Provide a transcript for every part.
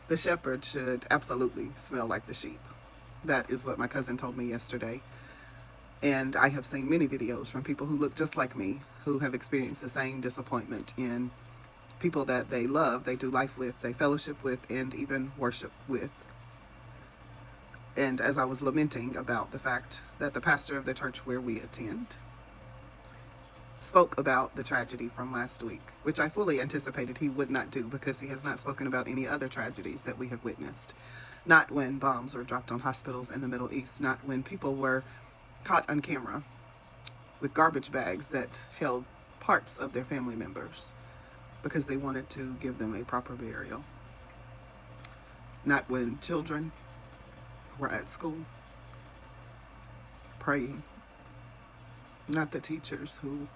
The shepherd should absolutely smell like the sheep. That is what my cousin told me yesterday. And I have seen many videos from people who look just like me, who have experienced the same disappointment in people that they love, they do life with, they fellowship with, and even worship with. And as I was lamenting about the fact that the pastor of the church where we attend spoke about the tragedy from last week, which I fully anticipated he would not do because he has not spoken about any other tragedies that we have witnessed. Not when bombs were dropped on hospitals in the Middle East, not when people were caught on camera with garbage bags that held parts of their family members because they wanted to give them a proper burial. Not when children were at school praying. Not the teachers who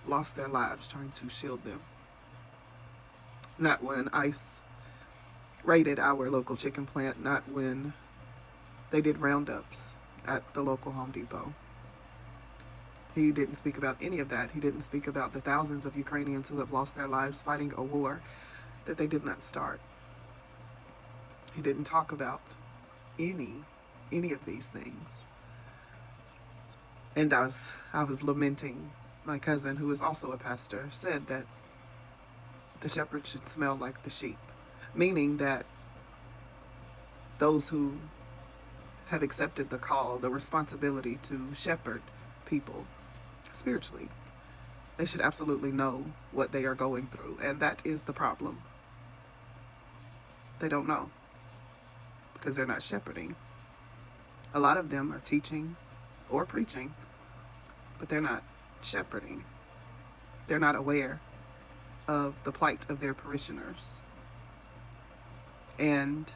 lost their lives trying to shield them. Not when ICE raided our local chicken plant. Not when they did roundups at the local Home Depot. He didn't speak about any of that. He didn't speak about the thousands of Ukrainians who have lost their lives fighting a war that they did not start. He didn't talk about any of these things. And I was lamenting, my cousin, who is also a pastor, said that the shepherd should smell like the sheep, meaning that those who have accepted the call, the responsibility to shepherd people spiritually, they should absolutely know what they are going through. And that is the problem. They don't know because they're not shepherding. A lot of them are teaching or preaching, but they're not shepherding. They're not aware of the plight of their parishioners. And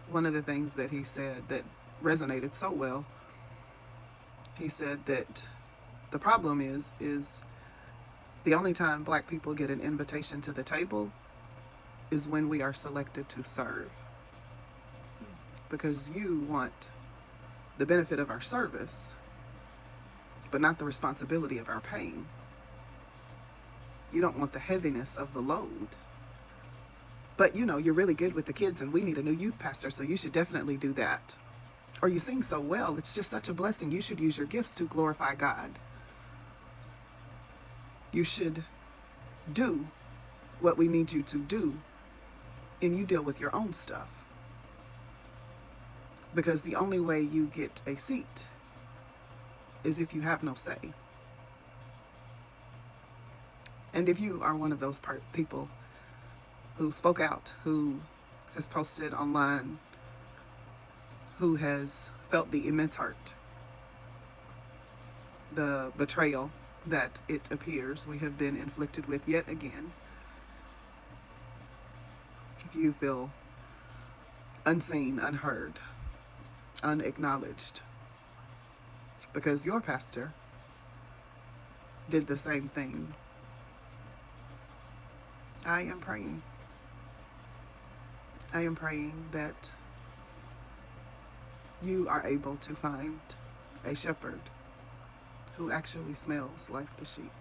one of the things that he said that resonated so well, he said that the problem is the only time black people get an invitation to the table is when we are selected to serve. Because you want the benefit of our service, but not the responsibility of our pain. You don't want the heaviness of the load. But you're really good with the kids and we need a new youth pastor, so you should definitely do that. Or you sing so well, it's just such a blessing. You should use your gifts to glorify God. You should do what we need you to do, and you deal with your own stuff. Because the only way you get a seat is if you have no say. And if you are one of those people who spoke out, who has posted online, who has felt the immense hurt, the betrayal that it appears we have been inflicted with yet again, if you feel unseen, unheard, unacknowledged, because your pastor did the same thing, I am praying. I am praying that you are able to find a shepherd who actually smells like the sheep.